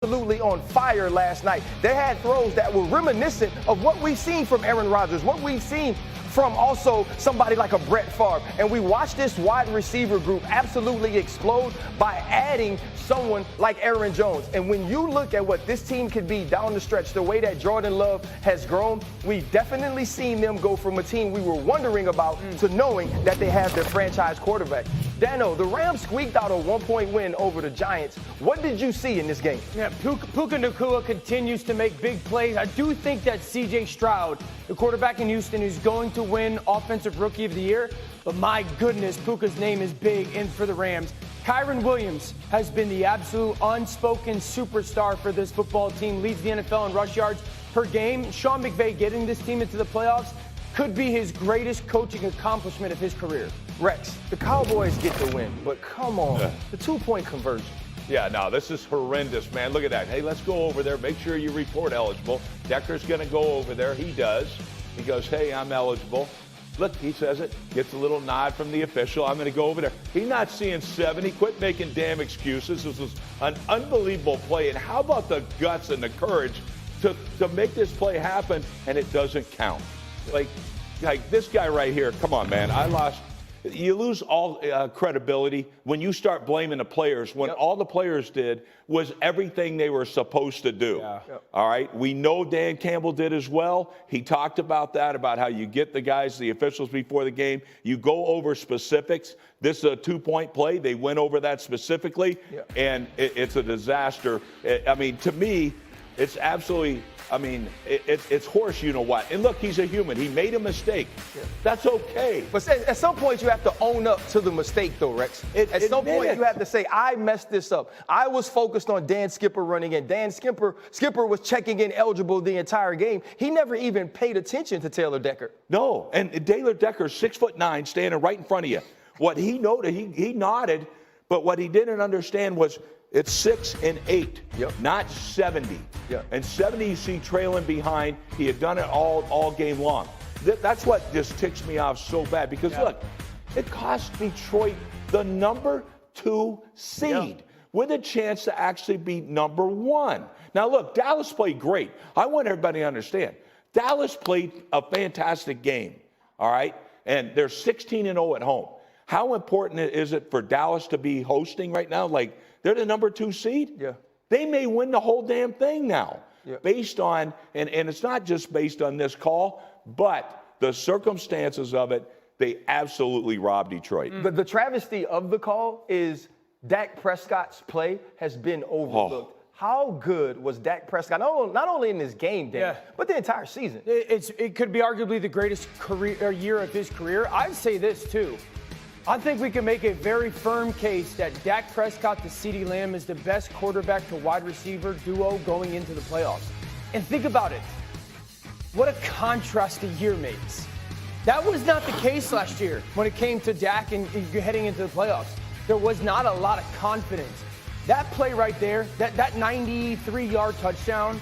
Absolutely on fire last night. They had throws that were reminiscent of what we've seen from Aaron Rodgers, what we've seen from also somebody like a Brett Favre. And we watched this wide receiver group absolutely explode by adding someone like Aaron Jones. And when you look at what this team could be down the stretch, the way that Jordan Love has grown, we've definitely seen them go from a team we were wondering about to knowing that they have their franchise quarterback. Dano, the Rams squeaked out a 1-point win over the Giants. What did you see in this game? Yeah, Puka Nacua continues to make big plays. I do think that C.J. Stroud, the quarterback in Houston, is going to win Offensive Rookie of the Year. But my goodness, Puka's name is big in for the Rams. Kyron Williams has been the absolute unspoken superstar for this football team, leads the NFL in rush yards per game. Sean McVay getting this team into the playoffs could be his greatest coaching accomplishment of his career. Rex, the Cowboys get the win, but come on, the 2-point conversion. Yeah, no, this is horrendous, man. Look at that. Hey, let's go over there. Make sure you report eligible. Decker's going to go over there. He does. He goes, hey, I'm eligible. Look, he says it. Gets a little nod from the official. I'm going to go over there. He's not seeing 70. Quit making damn excuses. This was an unbelievable play. And how about the guts and the courage to make this play happen, and it doesn't count? Like this guy right here, come on, man. You lose all credibility when you start blaming the players when all the players did was everything they were supposed to do. Yeah. All right. We know Dan Campbell did as well. He talked about that, about how you get the guys, the officials before the game. You go over specifics. This is a 2-point play. They went over that specifically, and it's a disaster. I mean, to me, it's absolutely. I mean, it's horse, you know what. And look, he's a human. He made a mistake. That's okay. But at some point, you have to own up to the mistake, though, Rex. At some point, you have to say, I messed this up. I was focused on Dan Skipper running in. Dan Skipper was checking in eligible the entire game. He never even paid attention to Taylor Decker. No, and Taylor Decker, 6'9", standing right in front of you. What he noted, he nodded, but what he didn't understand was it's 6 and 8, not 70. And 70 you see trailing behind. He had done it all game long. That's what just ticks me off so bad because, look, it cost Detroit the number 2 seed with a chance to actually be number 1. Now, look, Dallas played great. I want everybody to understand. Dallas played a fantastic game, all right? And they're 16-0 at home. How important is it for Dallas to be hosting right now? Like, they're the number 2 seed. Yeah. They may win the whole damn thing now based on, and it's not just based on this call, but the circumstances of it, they absolutely robbed Detroit. The travesty of the call is Dak Prescott's play has been overlooked. How good was Dak Prescott, not only in this game, Dan, but the entire season? It could be arguably the greatest year of his career. I'd say this, too. I think we can make a very firm case that Dak Prescott to CeeDee Lamb is the best quarterback to wide receiver duo going into the playoffs. And think about it. What a contrast a year makes. That was not the case last year when it came to Dak and heading into the playoffs. There was not a lot of confidence. That play right there, that 93-yard touchdown,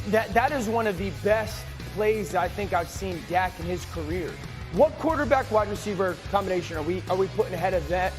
that is one of the best plays I think I've seen Dak in his career. What quarterback wide receiver combination are we putting ahead of that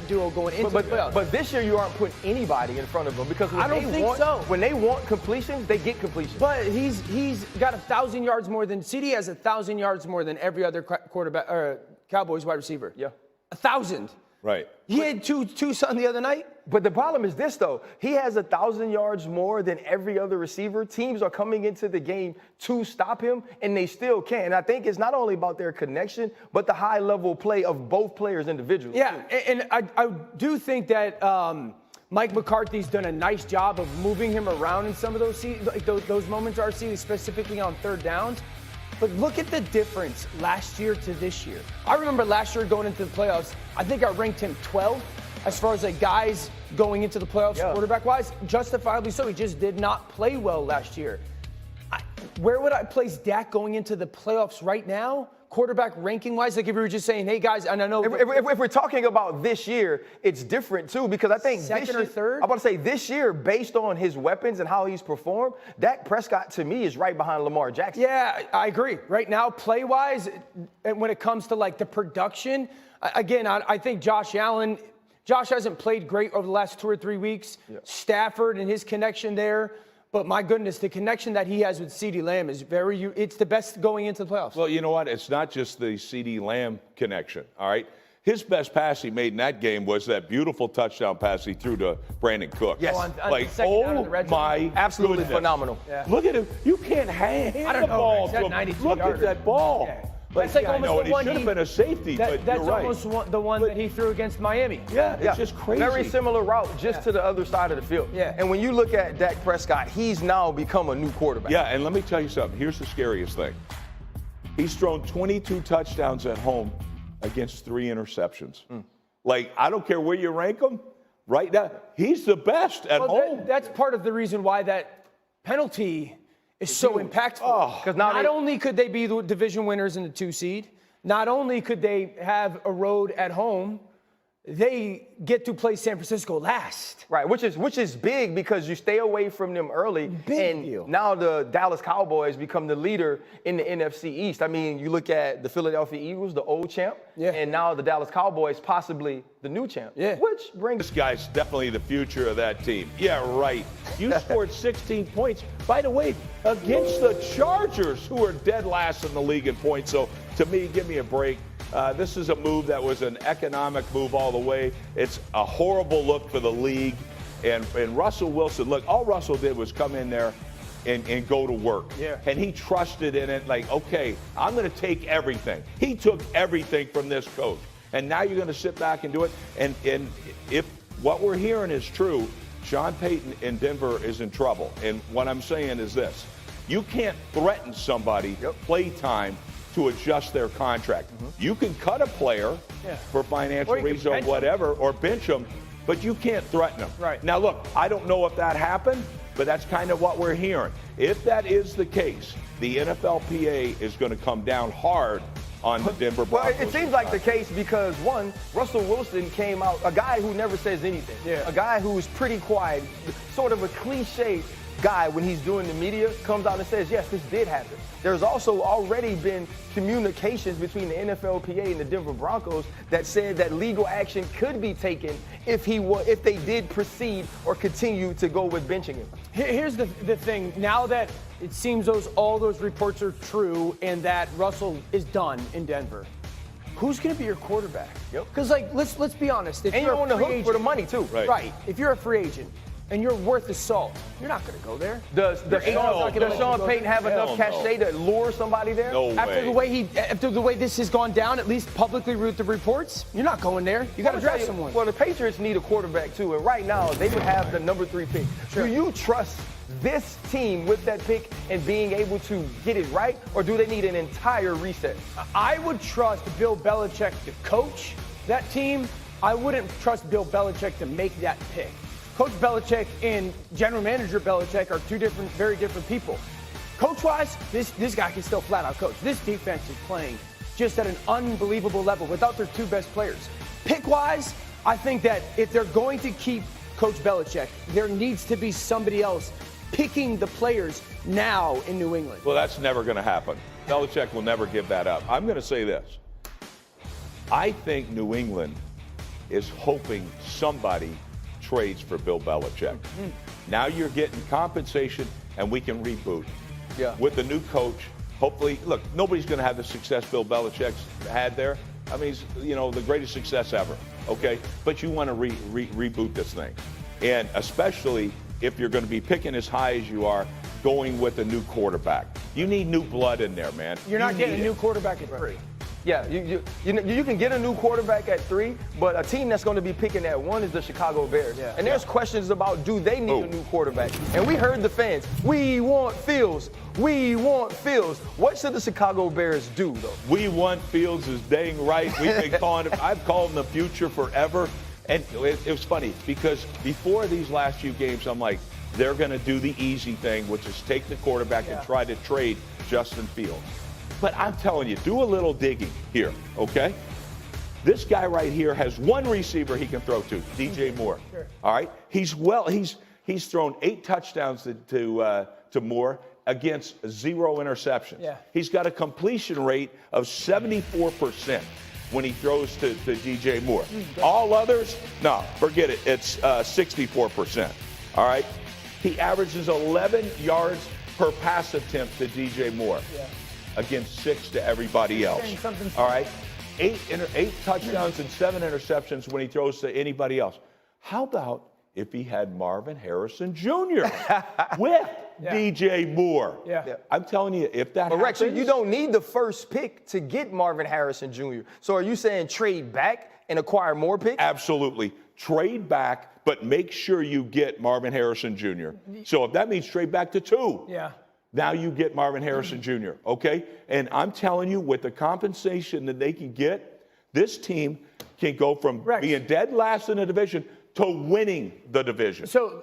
duo going into the playoffs? But this year you aren't putting anybody in front of them because I don't think so. When they want completions, they get completions. But he's got 1,000 yards more than CeeDee has 1,000 yards more than every other quarterback or Cowboys wide receiver. 1,000. Right. He had two son the other night. But the problem is this, though. He has 1,000 yards more than every other receiver. Teams are coming into the game to stop him, and they still can't. And I think it's not only about their connection, but the high-level play of both players individually. Yeah, and I do think that Mike McCarthy's done a nice job of moving him around in some of those moments, RC, specifically on third downs. But look at the difference last year to this year. I remember last year going into the playoffs, I think I ranked him 12th as far as like guys going into the playoffs quarterback-wise. Justifiably so. He just did not play well last year. Where would I place Dak going into the playoffs right now? Quarterback ranking-wise, like if we were just saying, hey, guys, and I know... If we're talking about this year, it's different, too, because I think second or third? I'm about to say this year, based on his weapons and how he's performed, Dak Prescott, to me, is right behind Lamar Jackson. Yeah, I agree. Right now, play-wise, when it comes to, like, the production, again, I think Josh Allen Josh hasn't played great over the last 2 or 3 weeks. Yeah. Stafford and his connection there. But my goodness, the connection that he has with CeeDee Lamb is it's the best going into the playoffs. Well, you know what? It's not just the CeeDee Lamb connection, all right? His best pass he made in that game was that beautiful touchdown pass he threw to Brandon Cook. Yes. My absolutely goodness. Phenomenal. Yeah. Look at him. You can't hand the ball to him. Look at that ball. Yeah. That's like almost the one he should have been a safety, but that's you're right. Almost the one that he threw against Miami. Yeah, it's just crazy. Very similar route, just to the other side of the field. Yeah. And when you look at Dak Prescott, he's now become a new quarterback. Yeah, and let me tell you something. Here's the scariest thing. He's thrown 22 touchdowns at home against 3 interceptions. Like, I don't care where you rank him. Right now, he's the best at home. That's part of the reason why that penalty is so impactful. Because not only could they be the division winners in the 2 seed, not only could they have a road at home, they get to play San Francisco last. Right, which is big because you stay away from them early. Big deal. Now the Dallas Cowboys become the leader in the NFC East. I mean, you look at the Philadelphia Eagles, the old champ, and now the Dallas Cowboys, possibly the new champ. Yeah. Which brings this guy's definitely the future of that team. Yeah, right. You scored 16 points, by the way, against the Chargers, who are dead last in the league in points. So to me, give me a break. This is a move that was an economic move all the way. It's a horrible look for the league. And Russell Wilson, look, all Russell did was come in there and go to work. Yeah. And he trusted in it, like, okay, I'm going to take everything. He took everything from this coach. And now you're going to sit back and do it. And if what we're hearing is true, Sean Payton in Denver is in trouble. And what I'm saying is this. You can't threaten somebody play time to adjust their contract. You can cut a player for financial reasons or whatever, or bench them, but you can't threaten them. Right. Now, look, I don't know if that happened, but that's kind of what we're hearing. If that is the case, the NFLPA is going to come down hard on the Denver Broncos. Well, it seems like the case because, one, Russell Wilson came out, a guy who never says anything, a guy who is pretty quiet, sort of a cliche guy when he's doing the media, comes out and says, yes, this did happen. There's also already been communications between the NFLPA and the Denver Broncos that said that legal action could be taken if they did proceed or continue to go with benching him. Here's the thing. Now that it seems all those reports are true and that Russell is done in Denver, who's going to be your quarterback? Because, let's be honest. If and you're on the hook for the money, too. Right. If you're a free agent and you're worth the salt, you're not going to go there. Does Sean Payton have enough cachet to lure somebody there? No way. After the way this has gone down, at least publicly with the reports, you're not going there. You got to draft someone. Well, the Patriots need a quarterback too, and right now they would have the number 3 pick. Sure. Do you trust this team with that pick and being able to get it right, or do they need an entire reset? I would trust Bill Belichick to coach that team. I wouldn't trust Bill Belichick to make that pick. Coach Belichick and General Manager Belichick are two very different people. Coach-wise, this guy can still flat-out coach. This defense is playing just at an unbelievable level without their 2 best players. Pick-wise, I think that if they're going to keep Coach Belichick, there needs to be somebody else picking the players now in New England. Well, that's never going to happen. Belichick will never give that up. I'm going to say this. I think New England is hoping somebody trades for Bill Belichick. Now you're getting compensation, and we can reboot. With the new coach, hopefully, look, nobody's going to have the success Bill Belichick's had there. I mean, he's, the greatest success ever, okay? But you want to reboot this thing. And especially if you're going to be picking as high as you are, going with a new quarterback. You need new blood in there, man. You're not getting a new quarterback at 3. Yeah, you can get a new quarterback at 3, but a team that's going to be picking at 1 is the Chicago Bears. And there's questions about, do they need a new quarterback? And we heard the fans, we want Fields. We want Fields. What should the Chicago Bears do, though? We want Fields is dang right. We've been calling him, I've called him the future forever. And it was funny because before these last few games, I'm like, they're going to do the easy thing, which is take the quarterback and try to trade Justin Fields. But I'm telling you, do a little digging here, okay? This guy right here has 1 receiver he can throw to, DJ Moore. Sure. All right? He's thrown 8 touchdowns to Moore against 0 interceptions. Yeah. He's got a completion rate of 74%. when he throws to DJ Moore. All others, no, forget it. It's 64%. All right? He averages 11 yards per pass attempt to DJ Moore against 6 to everybody else. All right? 8 touchdowns and 7 interceptions when he throws to anybody else. How about if he had Marvin Harrison Jr. with DJ Moore? I'm telling you, if that happens. Rex, you don't need the first pick to get Marvin Harrison Jr. So are you saying trade back and acquire more picks? Absolutely. Trade back, but make sure you get Marvin Harrison Jr. So if that means trade back to 2. Now you get Marvin Harrison Jr., okay? And I'm telling you, with the compensation that they can get, this team can go from being dead last in the division to winning the division. So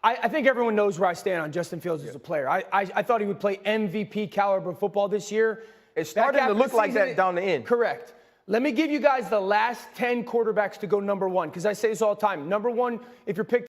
I think everyone knows where I stand on Justin Fields as a player. I thought he would play MVP caliber football this year. It's starting to look like that down the end. Correct. Let me give you guys the last 10 quarterbacks to go number 1, because I say this all the time. Number 1, if you're picked